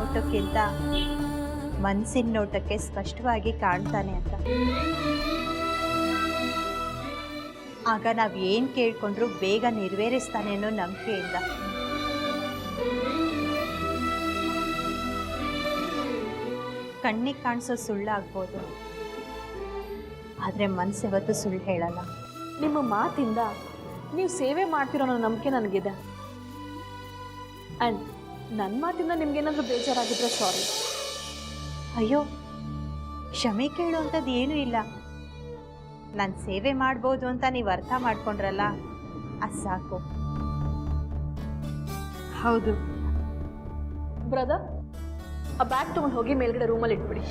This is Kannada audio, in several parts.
ನೋಟಕ್ಕಿಂತ ಮನಸ್ಸಿನ ನೋಟಕ್ಕೆ ಸ್ಪಷ್ಟವಾಗಿ ಕಾಣ್ತಾನೆ ಅಂತ. ಆಗ ನಾವು ಏನು ಕೇಳ್ಕೊಂಡ್ರೂ ಬೇಗ ನೆರವೇರಿಸ್ತಾನೆ ಅನ್ನೋ ನಂಬಿಕೆಯಿಂದ. ಕಣ್ಣಿಗೆ ಕಾಣಿಸೋ ಸುಳ್ಳಾಗ್ಬೋದು, ಆದರೆ ಮನಸ್ಸು ಯಾವತ್ತೂ ಸುಳ್ಳು ಹೇಳಲ್ಲ. ನಿಮ್ಮ ಮಾತಿಂದ ನೀವು ಸೇವೆ ಮಾಡ್ತಿರೋ ಅನ್ನೋ ನಂಬಿಕೆ ನನಗಿದೆ. ಆ್ಯಂಡ್ ನನ್ನ ಮಾತಿಂದ ನಿಮ್ಗೇನಾದರೂ ಬೇಜಾರಾಗಿದ್ರೆ ಸಾರಿ. ಅಯ್ಯೋ, ಕ್ಷಮೆ ಕೇಳುವಂಥದ್ದು ಏನೂ ಇಲ್ಲ. ನಾನು ಸೇವೆ ಮಾಡ್ಬೋದು ಅಂತ ನೀವು ಅರ್ಥ ಮಾಡ್ಕೊಂಡ್ರಲ್ಲ, ಅದು ಸಾಕು. ಹೌದು ಬ್ರದರ್, ಆ ಬ್ಯಾಗ್ ತೊಗೊಂಡು ಹೋಗಿ ಮೇಲ್ಗಡೆ ರೂಮಲ್ಲಿ ಇಟ್ಬಿಡಿ.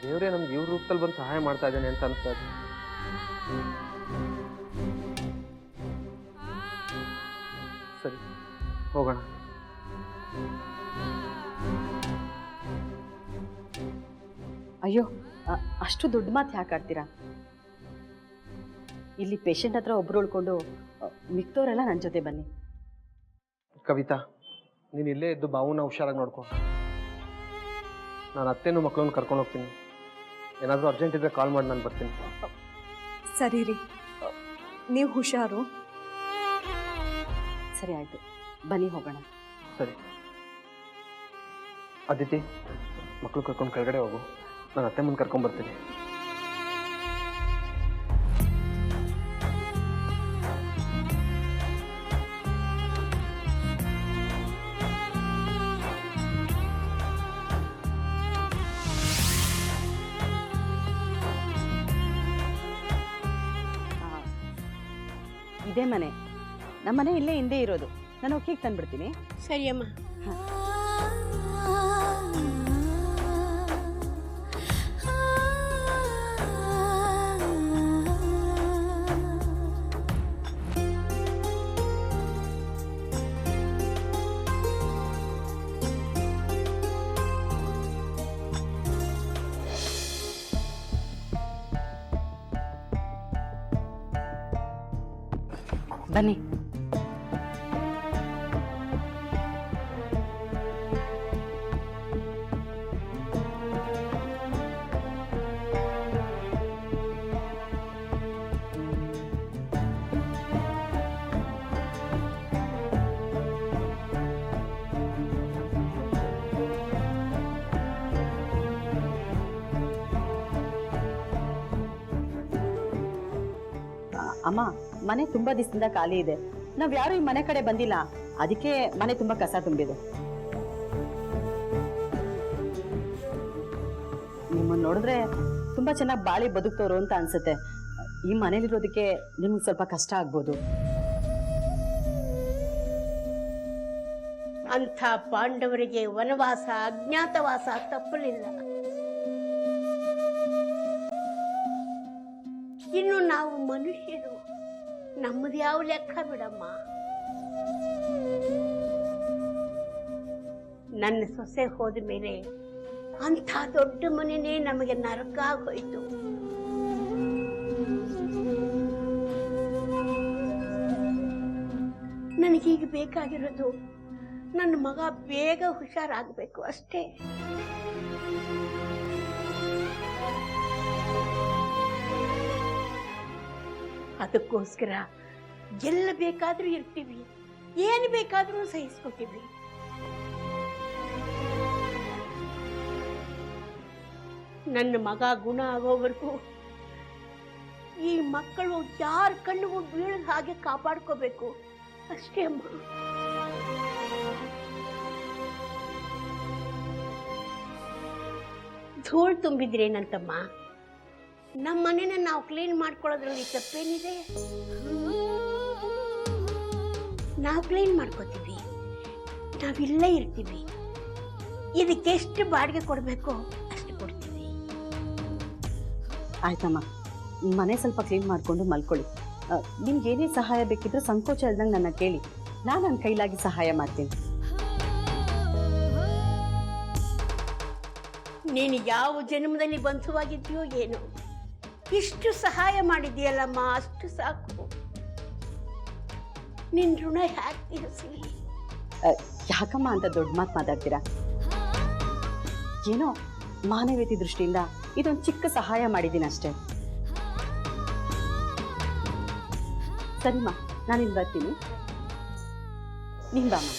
ದೇವರೇ ನಮ್ಗೆ ಇವ್ರ ರೂಪದಲ್ಲಿ ಬಂದು ಸಹಾಯ ಮಾಡ್ತಾ ಇದ್ದೇನೆ ಅಂತ ಅನ್ಸ್ತಾ ಇದೆ. ಸರಿ, ಹೋಗೋಣ. ಅಯ್ಯೋ, ಅಷ್ಟು ದೊಡ್ಡ ಮಾತು ಯಾಕೆ ಆಡ್ತೀರಾ? ಇಲ್ಲಿ ಪೇಷಂಟ್ ಹತ್ರ ಒಬ್ರು ಉಳ್ಕೊಂಡು ಮಿಕ್ತವರೆಲ್ಲ ನನ್ನ ಜೊತೆ ಬನ್ನಿ. ಕವಿತಾ, ನೀನು ಇಲ್ಲೇ ಇದ್ದು ಬಾವುನ ಹುಷಾರಾಗಿ ನೋಡ್ಕೊ. ನಾನು ಅತ್ತೆನೂ ಮಕ್ಕಳನ್ನು ಕರ್ಕೊಂಡು ಹೋಗ್ತೀನಿ. ಏನಾದರೂ ಅರ್ಜೆಂಟ್ ಇದ್ದರೆ ಕಾಲ್ ಮಾಡಿ ನಾನು ಬರ್ತೀನಿ. ಸರಿ ರೀ, ನೀವು ಹುಷಾರು. ಸರಿ ಆಯಿತು, ಬನ್ನಿ ಹೋಗೋಣ. ಸರಿ ಅದಿತಿ, ಮಕ್ಕಳು ಕರ್ಕೊಂಡು ಕೆಳಗಡೆ ಹೋಗು. ನಾನು ಅತ್ತೆ ಮುಂದೆ ಕರ್ಕೊಂಡು ಬರ್ತೀನಿ. ಇದೇ ಮನೆ, ನಮ್ಮನೆ ಇಲ್ಲೇ ಹಿಂದೆ ಇರೋದು. ನಾನು ಹೋಗಿ ತಂದ್ಬಿಡ್ತೀನಿ. ಸರಿ ಅಮ್ಮ. ಬನ್ನಿ. ಅಮ್ಮ ಮನೆ ತುಂಬಾ ದಿವಸದಿಂದ ಖಾಲಿ ಇದೆ. ನಾವ್ ಯಾರು ಈ ಮನೆ ಕಡೆ ಬಂದಿಲ್ಲ, ಅದಕ್ಕೆ ಮನೆ ತುಂಬಾ ಕಸ ತುಂಬಿದೆ. ನಿಮ್ಮನ್ನ ನೋಡಿದ್ರೆ ತುಂಬಾ ಚೆನ್ನಾಗಿ ಬಾಳಿ ಬದುಕ್ತವ್ರು ಅಂತ ಅನ್ಸುತ್ತೆ. ಈ ಮನೇಲಿರೋದಕ್ಕೆ ನಿಮ್ಗೆ ಸ್ವಲ್ಪ ಕಷ್ಟ ಆಗ್ಬೋದು. ಅಂಥ ಪಾಂಡವರಿಗೆ ವನವಾಸ ಅಜ್ಞಾತವಾಸ ತಪ್ಪಲಿಲ್ಲ. ಇನ್ನು ನಾವು ಮನುಷ್ಯರು, ನಮ್ಮದು ಯಾವ ಲೆಕ್ಕ ಬಿಡಮ್ಮ. ನನ್ನ ಸೊಸೆ ಹೋದ ಮೇಲೆ ಅಂಥ ದೊಡ್ಡ ಮನೆನೇ ನಮಗೆ ನರಕ ಆಗೋಯ್ತು. ನನಗೀಗ ಬೇಕಾಗಿರೋದು ನನ್ನ ಮಗ ಬೇಗ ಹುಷಾರಾಗಬೇಕು ಅಷ್ಟೇ. ಅದಕ್ಕೋಸ್ಕರ ಎಲ್ಲ ಬೇಕಾದ್ರೂ ಇರ್ತೀವಿ, ಏನು ಬೇಕಾದ್ರೂ ಸಹಿಸ್ಕೊತೀವಿ. ನನ್ನ ಮಗ ಗುಣ ಆಗೋವರೆಗೂ ಈ ಮಕ್ಕಳು ಯಾರ ಕಣ್ಣಿಗೂ ಬೀಳದ ಹಾಗೆ ಕಾಪಾಡ್ಕೋಬೇಕು ಅಷ್ಟೇ ಅಮ್ಮ. ಧೂಳು ತುಂಬಿದ್ರೇನಂತಮ್ಮ, ನಮ್ಮ ಮನೇನ ನಾವು ಕ್ಲೀನ್ ಮಾಡ್ಕೊಳ್ಳೋದ್ರಲ್ಲಿ ತಪ್ಪೇನಿದೆ? ನಾವು ಕ್ಲೀನ್ ಮಾಡ್ಕೋತೀವಿ, ನಾವಿಲ್ಲೇ ಇರ್ತೀವಿ. ಇದಕ್ಕೆಷ್ಟು ಬಾಡಿಗೆ ಕೊಡಬೇಕೋ ಅಷ್ಟು ಕೊಡ್ತೀವಿ. ಆಯ್ತಮ್ಮ, ಮನೆ ಸ್ವಲ್ಪ ಕ್ಲೀನ್ ಮಾಡ್ಕೊಂಡು ಮಲ್ಕೊಳ್ಳಿ. ನಿಮ್ಗೆ ಏನೇ ಸಹಾಯ ಬೇಕಿದ್ರೂ ಸಂಕೋಚ ಇಲ್ದಂಗೆ ನನ್ನ ಕೇಳಿ, ನಾನು ನನ್ನ ಕೈಲಾಗಿ ಸಹಾಯ ಮಾಡ್ತೀನಿ. ನೀನು ಯಾವ ಜನ್ಮದಲ್ಲಿ ಬಂಧುವಾಗಿದ್ಯೋ ಏನೋ, ಇಷ್ಟು ಸಹಾಯ ಮಾಡಿದ್ಯಲ್ಲಮ್ಮ, ಅಷ್ಟು ಸಾಕು. ನಿನ್ನ ಋಣ ಹ್ಯಾಕ್ ತೀರಿಸಲಿ? ಯಾಕಮ್ಮ ಅಂತ ದೊಡ್ಡ ಮಾತು ಮಾತಾಡ್ತೀರಾ? ಏನೋ ಮಾನವೀಯತೆ ದೃಷ್ಟಿಯಿಂದ ಇದೊಂದು ಚಿಕ್ಕ ಸಹಾಯ ಮಾಡಿದ್ದೀನಿ ಅಷ್ಟೇ. ಸರಿಮ್ಮ, ನಾನಿಲ್ಲಿ ಬರ್ತೀನಿ. ನೀನ್ ಬಾಮ್ಮ.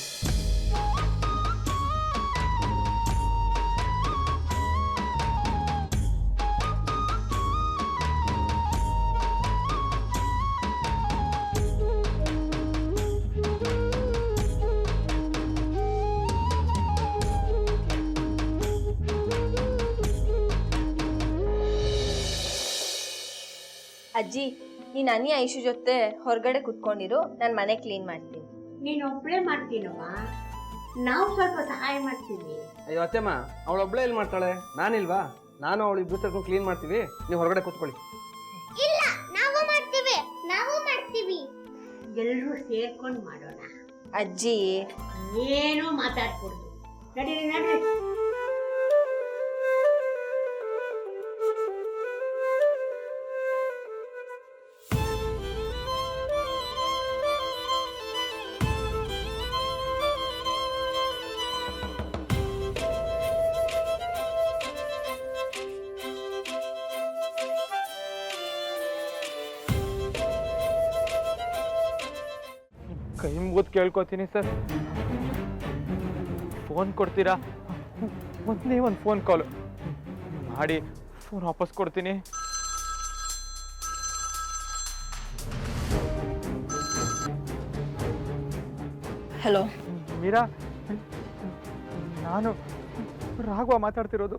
ಅಜ್ಜಿ, ನೀನು ಅನಿ ಐಶು ಜೊತೆ ಹೊರಗಡೆ ಕುತ್ಕೊಂಡಿರು, ನಾನು ಮನೆ ಕ್ಲೀನ್ ಮಾಡ್ತೀನಿ. ನೀನು ಒಬ್ಬಳೇ ಮಾಡ್ತೀನಮ್ಮ, ನಾವು ಸ್ವಲ್ಪ ಸಹಾಯ ಮಾಡ್ತೀವಿ. ಅಯ್ಯೋ ಅತ್ತೆಮ್ಮ, ಅವಳೊಬ್ಳೆ ಎಲ್ಲಿ ಮಾಡ್ತಾಳೆ? ನಾನಿಲ್ವಾ? ನಾನು ಅವಳು ಇಬ್ಬರು ಸೇರ್ಕೊಂಡು ಕ್ಲೀನ್ ಮಾಡ್ತೀವಿ, ನೀವು ಹೊರಗಡೆ ಕೂತ್ಕೊಳ್ಳಿ. ಇಲ್ಲ, ನಾವು ಮಾಡ್ತೀವಿ. ಎಲ್ಲರೂ ಸೇರ್ಕೊಂಡು ಮಾಡೋಣ. ಅಜ್ಜಿ, ಏನೂ ಮಾತಾಡ್ಕೊಡ್ದು. ನಡೀರಿ ನಡ್ರಿ. ಕೈ ಮುಗಿದು ಕೇಳ್ಕೊತೀನಿ ಸರ್, ಫೋನ್ ಕೊಡ್ತೀರಾ? ಒಂದೇ ಒಂದು ಫೋನ್ ಕಾಲು ಮಾಡಿ ಫೋನ್ ವಾಪಸ್ ಕೊಡ್ತೀನಿ. ಹಲೋ ಮೀರಾ, ನಾನು ರಾಘವ ಮಾತಾಡ್ತಿರೋದು.